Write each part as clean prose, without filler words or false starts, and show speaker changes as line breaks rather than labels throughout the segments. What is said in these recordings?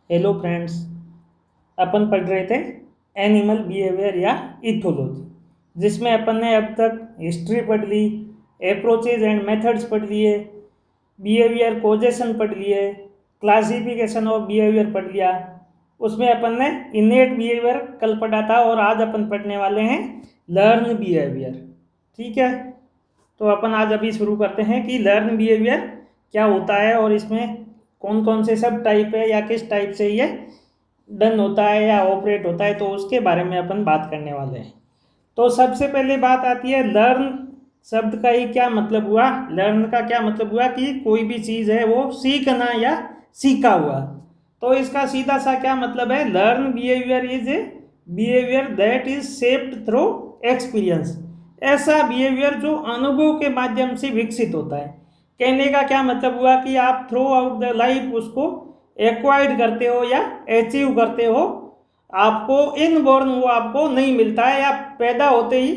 Hello friends. अपन पढ़ रहे थे एनिमल बिहेवियर या इथोलॉजी, जिसमें अपन ने अब तक हिस्ट्री पढ़ ली, अप्रोचेज एंड मेथड्स पढ़ लिए, बिहेवियर कोजेशन पढ़ लिए, क्लासिफिकेशन ऑफ बिहेवियर पढ़ लिया। उसमें अपन ने इनेट बिहेवियर कल पढ़ा था और आज अपन पढ़ने वाले हैं लर्न बिहेवियर। ठीक है, तो अपन आज अभी शुरू करते हैं कि लर्न बिहेवियर क्या होता है और इसमें कौन कौन से सब टाइप है या किस टाइप से ये डन होता है या ऑपरेट होता है, तो उसके बारे में अपन बात करने वाले हैं। तो सबसे पहले बात आती है लर्न शब्द का ही क्या मतलब हुआ। लर्न का क्या मतलब हुआ कि कोई भी चीज़ है वो सीखना या सीखा हुआ। तो इसका सीधा सा क्या मतलब है, learn behaviour is a behaviour that is shaped through experience. ऐसा बिहेवियर जो अनुभव के माध्यम से विकसित होता है। कहने का क्या मतलब हुआ कि आप थ्रू आउट द लाइफ उसको एक्वायर्ड करते हो या अचीव करते हो। आपको इनबॉर्न वो आपको नहीं मिलता है या पैदा होते ही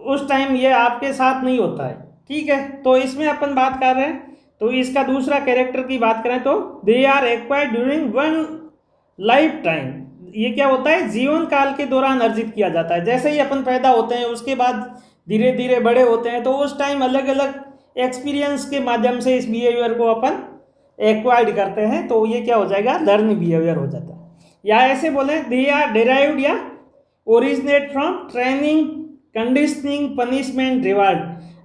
उस टाइम ये आपके साथ नहीं होता है। ठीक है, तो इसमें अपन बात कर रहे हैं, तो इसका दूसरा कैरेक्टर की बात करें तो they are acquired during one life time. ये क्या होता है, जीवन काल के दौरान अर्जित किया जाता है। जैसे ही अपन पैदा होते हैं उसके बाद धीरे धीरे बड़े होते हैं, तो उस टाइम अलग अलग एक्सपीरियंस के माध्यम से इस बिहेवियर को अपन एक्वायर्ड करते हैं, तो ये क्या हो जाएगा, लर्न बिहेवियर हो जाता है। या ऐसे बोले दे आर डिराइव्ड या originate from training, conditioning, punishment, reward.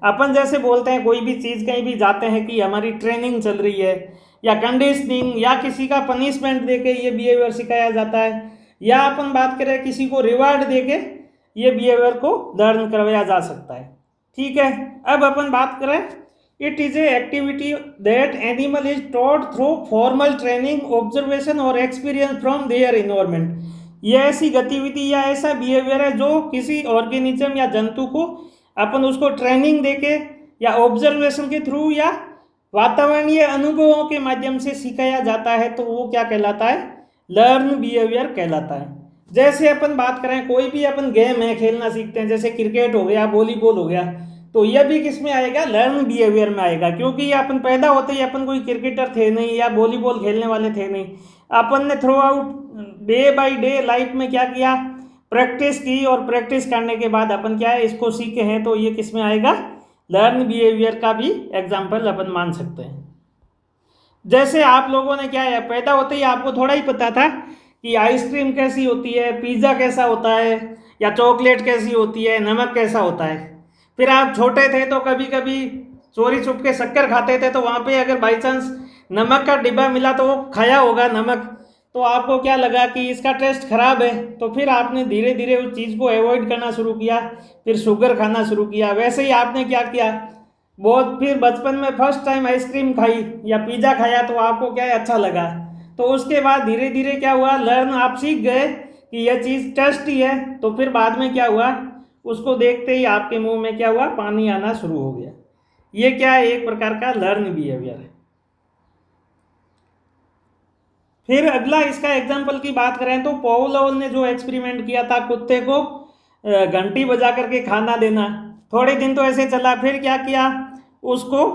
अपन जैसे बोलते हैं कोई भी चीज़ कहीं भी जाते हैं कि हमारी ट्रेनिंग चल रही है, या कंडीशनिंग या किसी का पनिशमेंट देके ये बिहेवियर सिखाया जाता है, या अपन बात करें किसी को रिवार्ड देके ये बिहेवियर को लर्न करवाया जा सकता है। ठीक है, अब अपन बात करें, it is a activity that animal is taught through formal training, observation और एक्सपीरियंस फ्रॉम देयर इन्वायरमेंट। ये ऐसी गतिविधि या ऐसा बिहेवियर है जो किसी ऑर्गेनिज्म या जंतु को अपन उसको ट्रेनिंग देके या ऑब्जर्वेशन के थ्रू या वातावरणीय अनुभवों के माध्यम से सिखाया जाता है, तो वो क्या कहलाता है, लर्न बिहेवियर कहलाता है। जैसे अपन बात करें कोई भी अपन गेम है खेलना सीखते हैं, जैसे क्रिकेट हो गया, वॉलीबॉल हो गया, तो यह भी किस में आएगा, लर्न बिहेवियर में आएगा। क्योंकि ये अपन पैदा होते ही अपन कोई क्रिकेटर थे नहीं या वॉलीबॉल खेलने वाले थे नहीं, अपन ने through out day by day life में क्या किया, प्रैक्टिस की, और प्रैक्टिस करने के बाद अपन क्या है इसको सीखे हैं, तो ये किस में आएगा, लर्न बिहेवियर का भी एग्जाम्पल अपन मान सकते हैं। जैसे आप लोगों ने क्या है, पैदा होते ही आपको थोड़ा ही पता था कि आइसक्रीम कैसी होती है, पिज़्ज़ा कैसा होता है, या चॉकलेट कैसी होती है, नमक कैसा होता है। फिर आप छोटे थे तो कभी कभी चोरी छुप के शक्कर खाते थे, तो वहाँ पे अगर बाई चांस नमक का डिब्बा मिला तो वो खाया होगा नमक, तो आपको क्या लगा कि इसका टेस्ट खराब है, तो फिर आपने धीरे धीरे उस चीज़ को अवॉइड करना शुरू किया, फिर शुगर खाना शुरू किया। वैसे ही आपने क्या किया, बहुत फिर बचपन में फर्स्ट टाइम आइसक्रीम खाई या पिज़्ज़ा खाया तो आपको क्या है, अच्छा लगा, तो उसके बाद धीरे धीरे क्या हुआ, लर्न आप सीख गए कि यह चीज़ टेस्टी है, तो फिर बाद में क्या हुआ, उसको देखते ही आपके मुंह में क्या हुआ, पानी आना शुरू हो गया। ये क्या है, एक प्रकार का लर्न बिहेवियर है। फिर अगला इसका एग्जाम्पल की बात करें तो पावलोव ने जो एक्सपेरिमेंट किया था, कुत्ते को घंटी बजा करके खाना देना, थोड़े दिन तो ऐसे चला, फिर क्या किया, उसको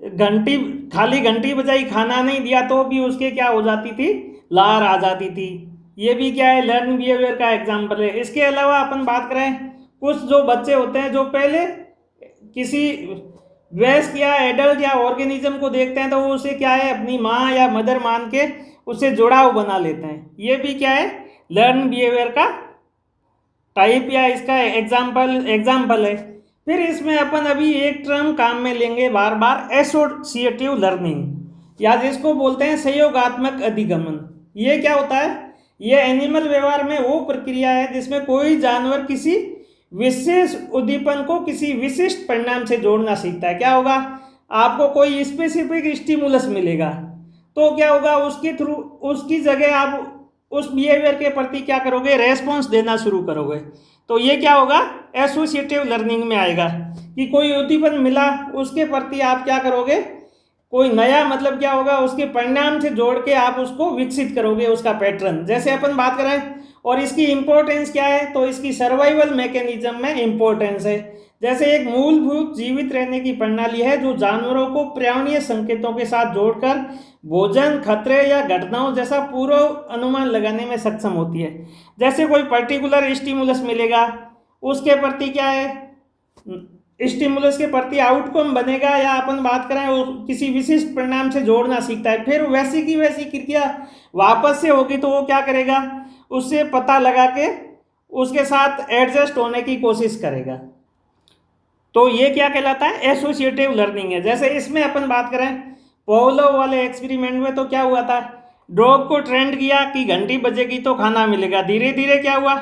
घंटी, खाली घंटी बजाई, खाना नहीं दिया तो भी उसके क्या हो जाती थी, लार आ जाती थी। ये भी क्या है, लर्न बिहेवियर का एग्जाम्पल है। इसके अलावा अपन बात करें, कुछ जो बच्चे होते हैं जो पहले किसी वयस्क या एडल्ट या ऑर्गेनिज्म को देखते हैं तो वो उसे क्या है, अपनी माँ या मदर मान के उससे जुड़ाव बना लेते हैं। ये भी क्या है, लर्न बिहेवियर का टाइप या इसका एग्जाम्पल है। फिर इसमें अपन अभी एक टर्म काम में लेंगे बार बार, एसोसिएटिव लर्निंग, या जिसको बोलते हैं सहयोगात्मक अधिगमन। ये क्या होता है, ये एनिमल व्यवहार में वो प्रक्रिया है जिसमें कोई जानवर किसी विशेष उद्दीपन को किसी विशिष्ट परिणाम से जोड़ना सीखता है। क्या होगा, आपको कोई स्पेसिफिक स्टिमुलस मिलेगा, तो क्या होगा, उसके थ्रू उसकी जगह आप उस बिहेवियर के प्रति क्या करोगे, रेस्पॉन्स देना शुरू करोगे, तो ये क्या होगा, एसोसिएटिव लर्निंग में आएगा कि कोई उद्दीपन मिला, उसके प्रति आप क्या करोगे, कोई नया मतलब क्या होगा, उसके परिणाम से जोड़ के आप उसको विकसित करोगे, उसका पैटर्न। जैसे अपन बात करें, और इसकी इम्पोर्टेंस क्या है, तो इसकी सर्वाइवल मैकेनिज्म में इम्पोर्टेंस है। जैसे एक मूलभूत जीवित रहने की प्रणाली है जो जानवरों को पर्यावरणीय संकेतों के साथ जोड़कर भोजन, खतरे या घटनाओं जैसा पूर्व अनुमान लगाने में सक्षम होती है। जैसे कोई पर्टिकुलर स्टिमुलस मिलेगा, उसके प्रति क्या है, स्टिमुलस के प्रति आउटकम बनेगा, या अपन बात करें वो किसी विशिष्ट परिणाम से जोड़ना सीखता है, फिर वैसी की वैसी क्रिया वापस से होगी तो वो क्या करेगा, उससे पता लगा के उसके साथ एडजस्ट होने की कोशिश करेगा। तो ये क्या कहलाता है, एसोसिएटिव लर्निंग है। जैसे इसमें अपन बात करें पावलोव वाले एक्सपेरिमेंट में, तो क्या हुआ था, डॉग को ट्रेंड किया कि घंटी बजेगी तो खाना मिलेगा। धीरे धीरे क्या हुआ,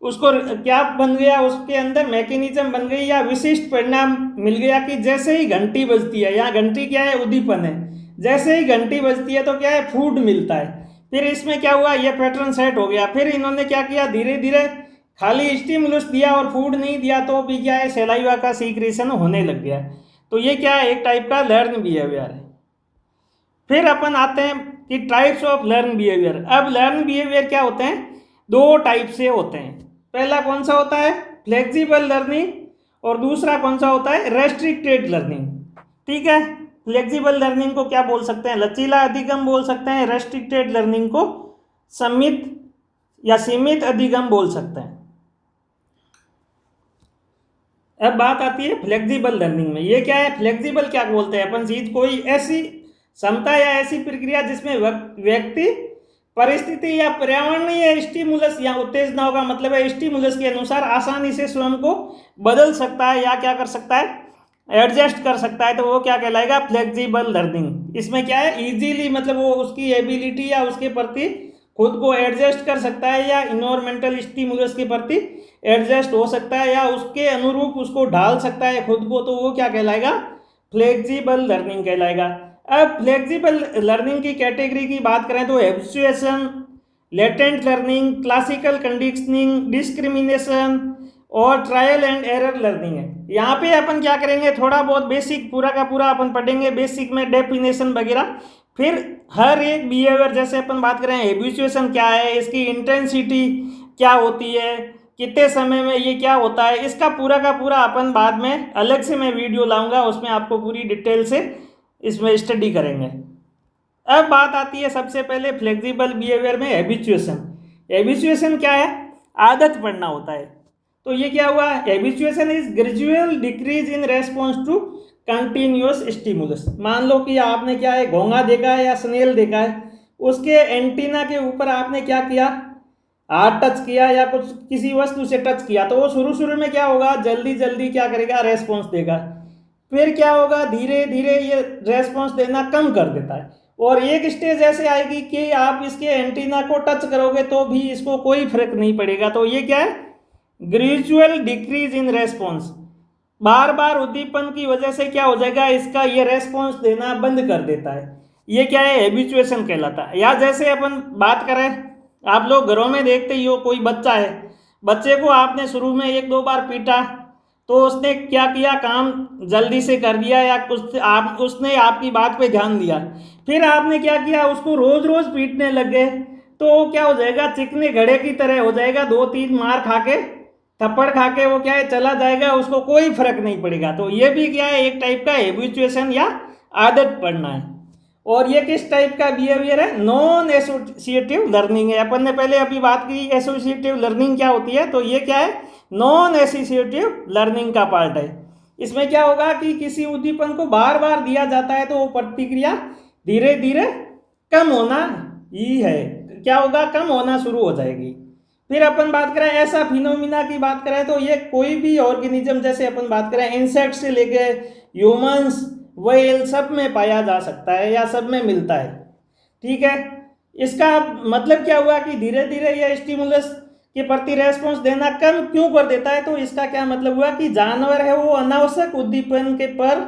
उसको क्या बन गया, उसके अंदर मैकेनिज्म बन गई या विशिष्ट परिणाम मिल गया कि जैसे ही घंटी बजती है, यहाँ घंटी क्या है, उद्दीपन है, जैसे ही घंटी बजती है तो क्या है, फूड मिलता है। फिर इसमें क्या हुआ, ये पैटर्न सेट हो गया। फिर इन्होंने क्या किया, धीरे धीरे खाली स्टिमुलस दिया और फूड नहीं दिया तो भी क्या है, सलाइवा का सीक्रेशन होने लग गया। तो ये क्या है, एक टाइप का लर्न बिहेवियर है। फिर अपन आते हैं कि टाइप्स ऑफ लर्न बिहेवियर। अब लर्न बिहेवियर क्या होते हैं, दो टाइप से होते हैं। पहला कौन सा होता है, फ्लेक्सिबल लर्निंग, और दूसरा कौन सा होता है, रेस्ट्रिक्टेड लर्निंग। ठीक है, फ्लेक्सिबल लर्निंग को क्या बोल सकते हैं, लचीला अधिगम बोल सकते हैं। रेस्ट्रिक्टेड लर्निंग को सीमित या सीमित अधिगम बोल सकते हैं। अब बात आती है फ्लेक्सिबल लर्निंग में। ये क्या है, फ्लेक्सिबल क्या बोलते हैं अपन, चीज कोई ऐसी क्षमता या ऐसी प्रक्रिया जिसमें व्यक्ति परिस्थिति या पर्यावरणीय स्टिमुलस या उत्तेजनाओं का मतलब है स्टिमुलस के अनुसार आसानी से स्वयं को बदल सकता है या क्या कर सकता है, एडजस्ट कर सकता है। तो वो क्या कहलाएगा, फ्लेक्सिबल लर्निंग। इसमें क्या है, इजीली मतलब वो उसकी एबिलिटी या उसके प्रति खुद को एडजस्ट कर सकता है या इन्वायरमेंटल स्टिमुलस के प्रति एडजस्ट हो सकता है या उसके अनुरूप उसको ढाल सकता है खुद को, तो वो क्या कहलाएगा, फ्लेक्सिबल लर्निंग कहलाएगा। अब फ्लेक्सिबल लर्निंग की कैटेगरी की बात करें तो habituation, latent learning, classical conditioning, discrimination और ट्रायल एंड एरर लर्निंग है। यहाँ पे अपन क्या करेंगे, थोड़ा बहुत बेसिक पूरा का पूरा अपन पढ़ेंगे, बेसिक में डेफिनेशन वगैरह। फिर हर एक बिहेवियर, जैसे अपन बात करें हैबिचुएशन क्या है, इसकी इंटेंसिटी क्या होती है, कितने समय में ये क्या होता है, इसका पूरा का पूरा अपन बाद में अलग से मैं वीडियो लाऊंगा, उसमें आपको पूरी डिटेल से इसमें स्टडी करेंगे। अब बात आती है सबसे पहले फ्लेक्सिबल बिहेवियर में हैबिचुएशन। हैबिचुएशन क्या है, आदत पड़ना होता है। तो ये क्या हुआ, habituation is gradual decrease in response to continuous stimulus. मान लो कि आपने क्या है, घोंघा देखा है या स्नेल देखा है, उसके एंटीना के ऊपर आपने क्या किया, हाथ टच किया या कुछ किसी वस्तु से टच किया, तो वो शुरू शुरू में क्या होगा, जल्दी जल्दी क्या करेगा, रेस्पॉन्स देगा। फिर क्या होगा, धीरे धीरे ये रेस्पॉन्स देना कम कर देता है, और एक स्टेज ऐसे आएगी कि आप इसके एंटीना को टच करोगे तो भी इसको कोई फर्क नहीं पड़ेगा। तो ये क्या है, ग्रेजुअल डिक्रीज इन रेस्पॉन्स। बार बार उद्दीपन की वजह से क्या हो जाएगा, इसका ये रेस्पॉन्स देना बंद कर देता है। ये क्या है, हैबिचुएशन कहलाता है। या जैसे अपन बात करें, आप लोग घरों में देखते ही हो, कोई बच्चा है, बच्चे को आपने शुरू में एक दो बार पीटा तो उसने क्या किया, काम जल्दी से कर दिया या कुछ उसने आपकी बात पे ध्यान दिया। फिर आपने क्या किया, उसको रोज रोज पीटने लग गए, तो क्या हो जाएगा, चिकने घड़े की तरह हो जाएगा, 2-3 मार खा के, थप्पड़ खा के वो क्या है, चला जाएगा, उसको कोई फर्क नहीं पड़ेगा। तो ये भी क्या है, एक टाइप का हैबिचुएशन या आदत पड़ना है। और ये किस टाइप का बिहेवियर है, नॉन एसोसिएटिव लर्निंग है। अपन ने पहले अभी बात की एसोसिएटिव लर्निंग क्या होती है, तो ये क्या है, नॉन एसोसिएटिव लर्निंग का पार्ट है। इसमें क्या होगा कि किसी उद्दीपन को बार बार दिया जाता है तो वो प्रतिक्रिया धीरे धीरे कम होना ही है, क्या होगा, कम होना शुरू हो जाएगी। फिर अपन बात करें ऐसा फिनोमिना की बात करें तो ये कोई भी ऑर्गेनिज्म, जैसे अपन बात करें इंसेक्ट से लेके ह्यूमंस, व्हेल, सब में पाया जा सकता है या सब में मिलता है। ठीक है, इसका मतलब क्या हुआ कि धीरे धीरे यह स्टिमुलस के प्रति रेस्पॉन्स देना कम क्यों कर देता है, तो इसका क्या मतलब हुआ कि जानवर है वो अनावश्यक उद्दीपन के पर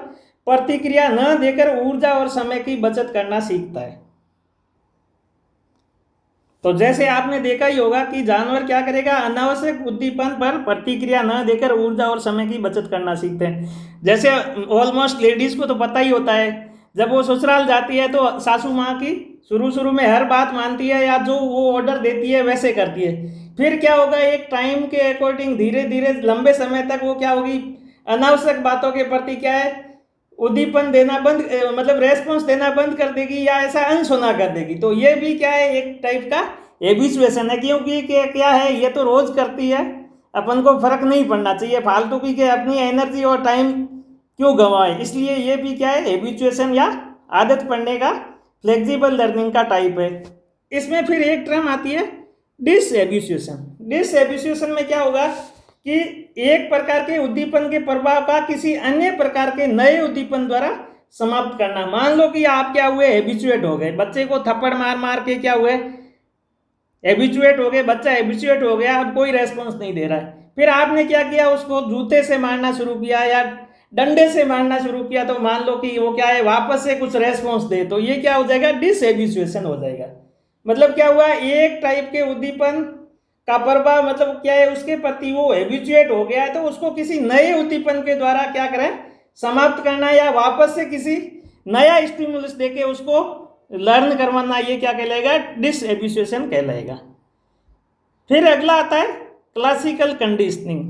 प्रतिक्रिया न देकर ऊर्जा और समय की बचत करना सीखता है। तो जैसे आपने देखा ही होगा कि जानवर क्या करेगा, अनावश्यक उद्दीपन पर प्रतिक्रिया न देकर ऊर्जा और समय की बचत करना सीखते हैं। जैसे ऑलमोस्ट लेडीज को तो पता ही होता है, जब वो ससुराल जाती है तो सासू माँ की शुरू शुरू में हर बात मानती है या जो वो ऑर्डर देती है वैसे करती है। फिर क्या होगा, एक टाइम के अकॉर्डिंग धीरे धीरे लंबे समय तक वो क्या होगी, अनावश्यक बातों के प्रति क्या है, उद्दीपन देना बंद, मतलब रेस्पॉन्स देना बंद कर देगी या ऐसा अनसुना कर देगी। तो ये भी क्या है, एक टाइप का हैबिचुएशन है, क्योंकि क्या है, ये तो रोज करती है, अपन को फर्क नहीं पड़ना चाहिए, फालतू की के अपनी एनर्जी और टाइम क्यों गंवाए, इसलिए ये भी क्या है, हैबिचुएशन या आदत पड़ने का फ्लेक्सिबल लर्निंग का टाइप है। इसमें फिर एक टर्म आती है डिसहैबिचुएशन। डिसहैबिचुएशन में क्या होगा कि एक प्रकार के उद्दीपन के प्रभाव का किसी अन्य प्रकार के नए उद्दीपन द्वारा समाप्त करना। मान लो कि आप क्या हुए, हैबिचुएट हो गए, बच्चे को थप्पड़ मार मार के क्या हुए, हैबिचुएट हो गए, बच्चा हैबिचुएट हो गया, अब कोई रेस्पॉन्स नहीं दे रहा है। फिर आपने क्या किया, उसको जूते से मारना शुरू किया या डंडे से मारना शुरू किया, तो मान लो कि वो क्या है, वापस से कुछ रेस्पॉन्स दे, तो ये क्या हो जाएगा, डिसहैबिचुएशन हो जाएगा। मतलब क्या हुआ, एक टाइप के उद्दीपन का प्रभाव, मतलब क्या है, उसके प्रति वो हैबिचुएट हो गया है, तो उसको किसी नए उद्दीपन के द्वारा क्या करें, समाप्त करना या वापस से किसी नया स्टिमुलस देके उसको लर्न करवाना, ये क्या कहलाएगा, डिसहैबिचुएशन कहलाएगा। फिर अगला आता है क्लासिकल कंडीशनिंग।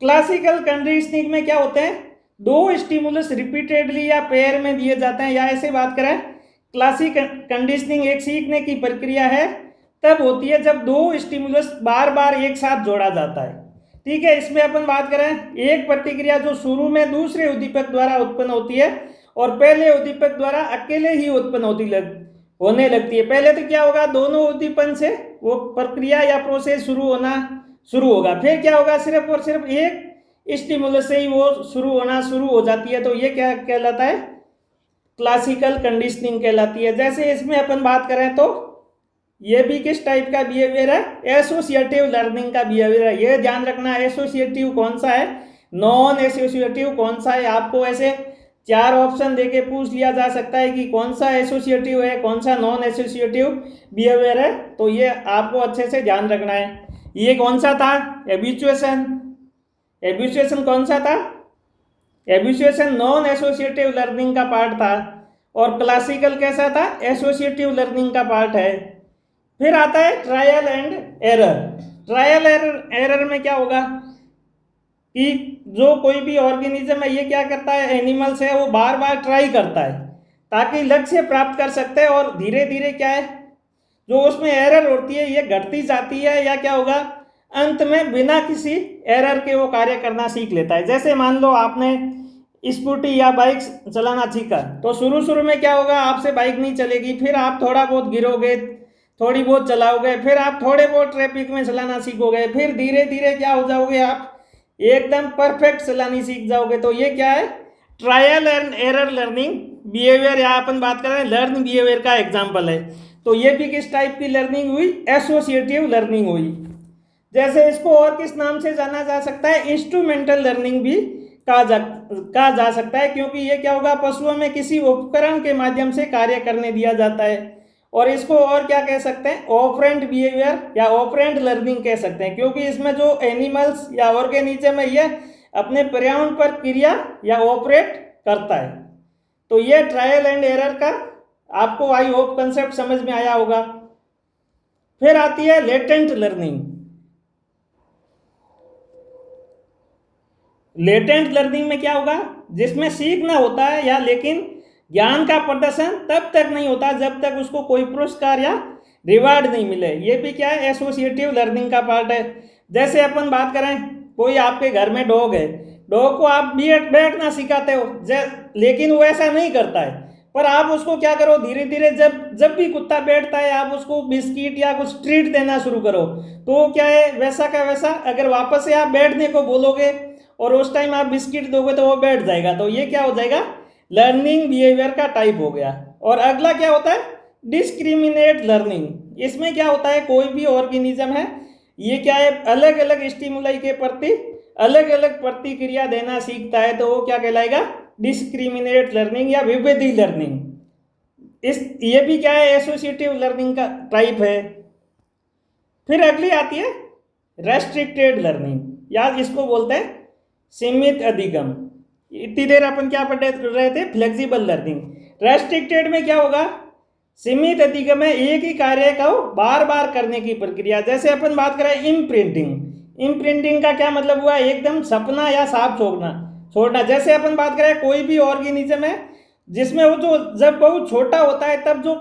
क्लासिकल कंडीशनिंग में क्या होते हैं, दो स्टिमुलस रिपीटेडली या पेयर में दिए जाते हैं, या ऐसे बात करें, क्लासिक कंडीशनिंग एक सीखने की प्रक्रिया है, तब होती है जब दो स्टिमुलस बार बार एक साथ जोड़ा जाता है। ठीक है, इसमें अपन बात करें, एक प्रतिक्रिया जो शुरू में दूसरे उद्दीपक द्वारा उत्पन्न होती है और पहले उद्दीपक द्वारा अकेले ही उत्पन्न होने लगती है। पहले तो क्या होगा, दोनों उद्दीपन से वो प्रक्रिया या प्रोसेस शुरू होगा, फिर क्या होगा, सिर्फ और सिर्फ एक स्टिमुलस से ही वो शुरू हो जाती है, तो ये क्या कहलाता है, क्लासिकल कंडीशनिंग कहलाती है। जैसे इसमें अपन बात करें तो ये भी किस टाइप का बिहेवियर है, एसोसिएटिव लर्निंग का बिहेवियर है। ये ध्यान रखना, एसोसिएटिव कौन सा है, नॉन एसोसिएटिव कौन सा है। आपको ऐसे 4 ऑप्शन देके पूछ लिया जा सकता है कि कौन सा एसोसिएटिव है, कौन सा नॉन एसोसिएटिव बिहेवियर है, तो ये आपको अच्छे से ध्यान रखना है। ये कौन सा था, हैबिचुएशन। हैबिचुएशन कौन सा था, हैबिचुएशन नॉन एसोसिएटिव लर्निंग का पार्ट था, और क्लासिकल कैसा था, एसोसिएटिव लर्निंग का पार्ट है। फिर आता है trial and error. Trial error में क्या होगा कि जो कोई भी ऑर्गेनिज्म है, ये क्या करता है, एनिमल्स है, वो बार बार ट्राई करता है ताकि लक्ष्य प्राप्त कर सकते हैं, और धीरे धीरे क्या है, जो उसमें एरर होती है ये घटती जाती है, या क्या होगा, अंत में बिना किसी एरर के वो कार्य करना सीख लेता है। जैसे मान लो आपने स्कूटी या बाइक चलाना सीखा, तो शुरू में क्या होगा, आपसे बाइक नहीं चलेगी, फिर आप थोड़ा बहुत गिरोगे, थोड़ी बहुत चलाओगे, फिर आप थोड़े बहुत ट्रैफिक में चलाना सीखोगे, फिर धीरे धीरे क्या हो जाओगे, आप एकदम परफेक्ट चलानी सीख जाओगे। तो ये क्या है, trial and error learning behaviour, या अपन बात कर रहे हैं लर्न बिहेवियर का एग्जाम्पल है। तो ये भी किस टाइप की लर्निंग हुई, एसोसिएटिव लर्निंग हुई। जैसे इसको और किस नाम से जाना जा सकता है, इंस्ट्रूमेंटल लर्निंग भी कहा जा सकता है, क्योंकि ये क्या होगा, पशुओं में किसी उपकरण के माध्यम से कार्य करने दिया जाता है। और इसको और क्या कह सकते हैं, ऑपरेंट बिहेवियर या ऑपरेंट लर्निंग कह सकते हैं, क्योंकि इसमें जो एनिमल्स या ऑर्गेनिज्म है ये अपने पर्यावरण पर क्रिया या ऑपरेट करता है। तो ये ट्रायल एंड एरर का आपको आई होप कंसेप्ट समझ में आया होगा। फिर आती है लेटेंट लर्निंग। लेटेंट लर्निंग में क्या होगा, जिसमें सीखना होता है या लेकिन ज्ञान का प्रदर्शन तब तक नहीं होता जब तक उसको कोई पुरस्कार या रिवार्ड नहीं मिले। ये भी क्या है, एसोसिएटिव लर्निंग का पार्ट है। जैसे अपन बात करें, कोई आपके घर में डॉग है, डॉग को आप बैठना सिखाते हो, लेकिन वो ऐसा नहीं करता है, पर आप उसको क्या करो, धीरे धीरे जब भी कुत्ता बैठता है आप उसको बिस्किट या कुछ ट्रीट देना शुरू करो, तो क्या है, वैसा का वैसा अगर वापस से आप बैठने को बोलोगे और उस टाइम आप बिस्किट दोगे तो वो बैठ जाएगा। तो ये क्या हो जाएगा, लर्निंग बिहेवियर का टाइप हो गया। और अगला क्या होता है, डिस्क्रिमिनेट लर्निंग। इसमें क्या होता है, कोई भी ऑर्गेनिज्म है, ये क्या है, अलग अलग स्टिमुलाई के प्रति अलग अलग प्रतिक्रिया देना सीखता है, तो वो क्या कहलाएगा, डिस्क्रिमिनेट लर्निंग या विविधि लर्निंग। ये भी क्या है, एसोसिएटिव लर्निंग का टाइप है। फिर अगली आती है रेस्ट्रिक्टेड लर्निंग, या इसको बोलते हैं सीमित अधिगम। इतनी देर अपन क्या पढ़ रहे थे, फ्लेक्सिबल लर्निंग। रेस्ट्रिक्टेड में क्या होगा, सीमित अधिगम में एक ही कार्य को बार बार करने की प्रक्रिया। जैसे अपन बात करें इम्प्रिंटिंग, इम्प्रिंटिंग का क्या मतलब हुआ, एकदम छपना या साफ छोटा, जैसे अपन बात करें कोई भी ऑर्गेनिज्म है जिसमें वो जो जब बहुत छोटा होता है तब जो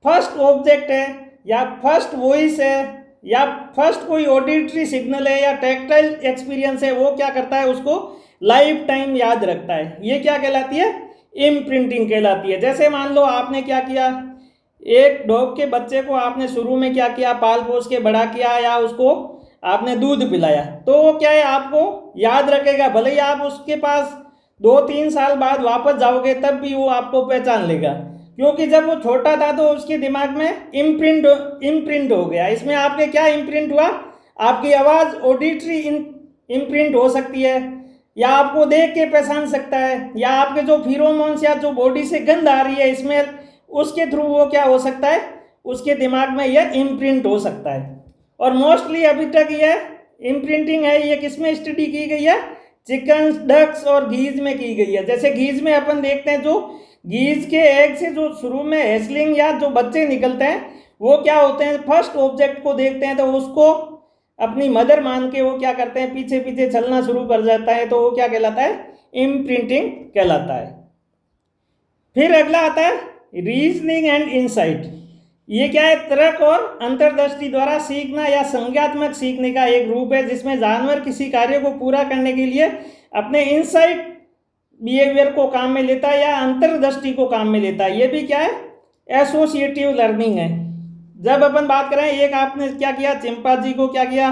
फर्स्ट ऑब्जेक्ट है या फर्स्ट वॉइस है या फर्स्ट कोई ऑडिटरी सिग्नल है या टैक्टाइल एक्सपीरियंस है वो क्या करता है, उसको लाइफ टाइम याद रखता है। ये क्या कहलाती है, इम्प्रिंटिंग कहलाती है। जैसे मान लो आपने क्या किया, एक डॉग के बच्चे को आपने शुरू में क्या किया, पाल पोस के बड़ा किया या उसको आपने दूध पिलाया, तो वो क्या है आपको याद रखेगा। भले ही आप उसके पास 2-3 साल बाद वापस जाओगे तब भी वो आपको पहचान लेगा, क्योंकि जब वो छोटा था तो उसके दिमाग में इम्प्रिंट हो गया। इसमें आपके क्या इम्प्रिंट हुआ, आपकी आवाज़ ऑडिटरी इम्प्रिंट हो सकती है, या आपको देख के पहचान सकता है, या आपके जो फिरोमोन्स या जो बॉडी से गंध आ रही है स्मेल, उसके थ्रू वो क्या हो सकता है, उसके दिमाग में यह इम्प्रिंट हो सकता है। और मोस्टली अभी तक यह इम्प्रिंटिंग है ये किस में स्टडी की गई है, चिकन, डक्स और घीज में की गई है। जैसे घीज में अपन देखते हैं जो घीज के एग से जो शुरू में हेसलिंग या जो बच्चे निकलते हैं वो क्या होते हैं, फर्स्ट ऑब्जेक्ट को देखते हैं तो उसको अपनी मदर मान के वो क्या करते हैं, पीछे पीछे चलना शुरू कर जाता है, तो वो क्या कहलाता है, इम्प्रिंटिंग कहलाता है। फिर अगला आता है रीजनिंग एंड इंसाइट। ये क्या है, तर्क और अंतर्दृष्टि द्वारा सीखना या संज्ञात्मक सीखने का एक रूप है जिसमें जानवर किसी कार्य को पूरा करने के लिए अपने इंसाइट बिहेवियर को काम में लेता है या अंतर्दृष्टि को काम में लेता है। ये भी क्या है, एसोसिएटिव लर्निंग है। जब अपन बात करें, एक आपने क्या किया, चिंपांजी को क्या किया,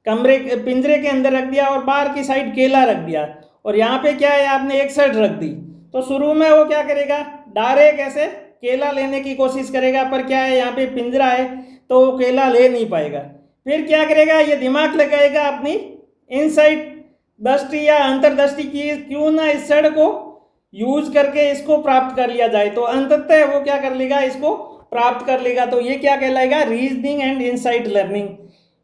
पिंजरे के अंदर रख दिया और बाहर की साइड केला रख दिया, और यहाँ पे क्या है आपने एक साइड रख दी, तो शुरू में वो क्या करेगा, डायरेक्ट ऐसे केला लेने की कोशिश करेगा, पर क्या है यहाँ पे पिंजरा है तो वो केला ले नहीं पाएगा। फिर क्या करेगा, ये दिमाग लगाएगा अपनी इनसाइट दृष्टि या अंतर्दृष्टि की, क्यों ना इस सड़ को यूज करके इसको प्राप्त कर लिया जाए, तो अंततः वो क्या कर लेगा, इसको प्राप्त कर लेगा। तो ये क्या कहलाएगा, रीजनिंग एंड इनसाइट लर्निंग।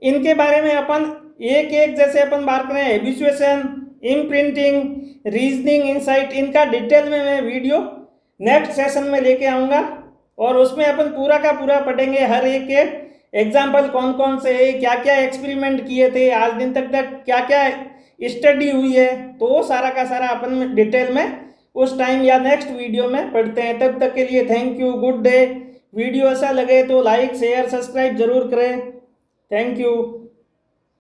इनके बारे में अपन एक एक जैसे अपन बात करें, हैबिचुएशन, इम्प्रिंटिंग, रीजनिंग, इनसाइट, इनका डिटेल में मैं वीडियो नेक्स्ट सेशन में लेके आऊँगा और उसमें अपन पूरा का पूरा पढ़ेंगे, हर एक के एग्जाम्पल कौन कौन से है, क्या क्या एक्सपेरिमेंट किए थे आज दिन तक क्या क्या स्टडी हुई है, तो वो सारा का सारा अपन डिटेल में उस टाइम या नेक्स्ट वीडियो में पढ़ते हैं। तब तक के लिए thank you, good day. Video ऐसा लगे तो लाइक शेयर सब्सक्राइब जरूर करें। Thank you.